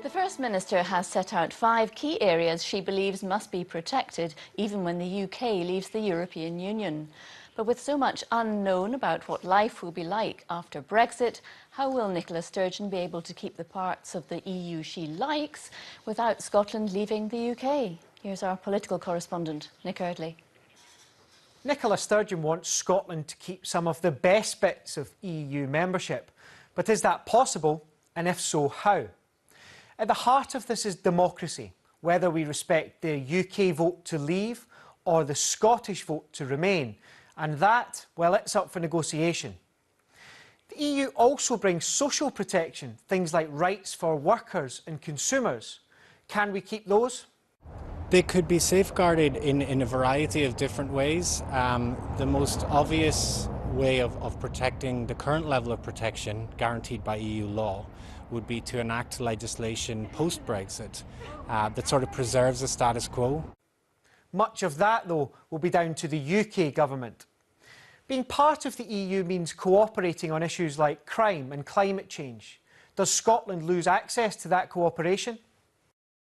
The First Minister has set out 5 key areas she believes must be protected even when the UK leaves the European Union. But with so much unknown about what life will be like after Brexit, how will Nicola Sturgeon be able to keep the parts of the EU she likes without Scotland leaving the UK? Here's our political correspondent, Nick Eardley. Nicola Sturgeon wants Scotland to keep some of the best bits of EU membership. But is that possible? And if so, how? At the heart of this is democracy, whether we respect the UK vote to leave or the Scottish vote to remain. And that, well, it's up for negotiation. The EU also brings social protection, things like rights for workers and consumers. Can we keep those? They could be safeguarded in a variety of different ways. The most obvious way of protecting the current level of protection guaranteed by EU law would be to enact legislation post-Brexit that sort of preserves the status quo. Much of that, though, will be down to the UK government. Being part of the EU means cooperating on issues like crime and climate change. Does Scotland lose access to that cooperation?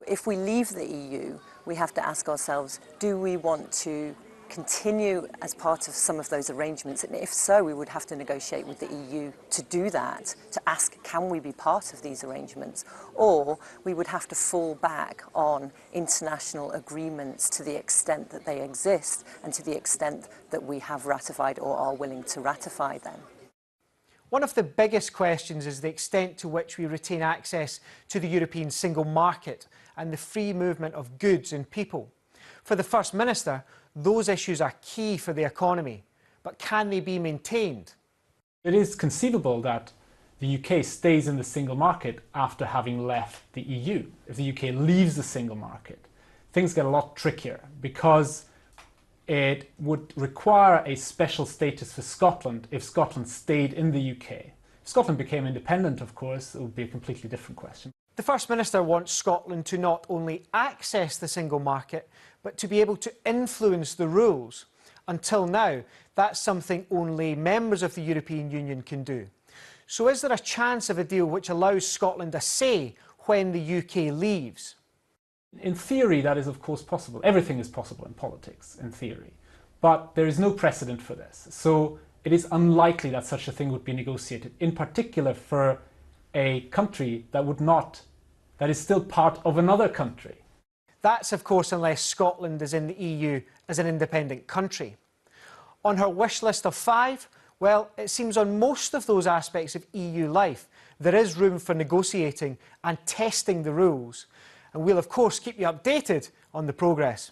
If we leave the EU, we have to ask ourselves, do we want to continue as part of some of those arrangements? And if so, we would have to negotiate with the EU to do that, to ask, can we be part of these arrangements? Or we would have to fall back on international agreements to the extent that they exist and to the extent that we have ratified or are willing to ratify them. One of the biggest questions is the extent to which we retain access to the European single market and the free movement of goods and people. For the First Minister, those issues are key for the economy, but can they be maintained? It is conceivable that the UK stays in the single market after having left the EU. If the UK leaves the single market, things get a lot trickier because it would require a special status for Scotland if Scotland stayed in the UK. If Scotland became independent, of course, it would be a completely different question. The First Minister wants Scotland to not only access the single market, but to be able to influence the rules. Until now, that's something only members of the European Union can do. So is there a chance of a deal which allows Scotland a say when the UK leaves? In theory, that is of course possible. Everything is possible in politics, in theory. But there is no precedent for this. So it is unlikely that such a thing would be negotiated, in particular for a country that is still part of another country. That's, of course, unless Scotland is in the EU as an independent country. On her wish list of 5, well, it seems on most of those aspects of EU life, there is room for negotiating and testing the rules. And we'll, of course, keep you updated on the progress.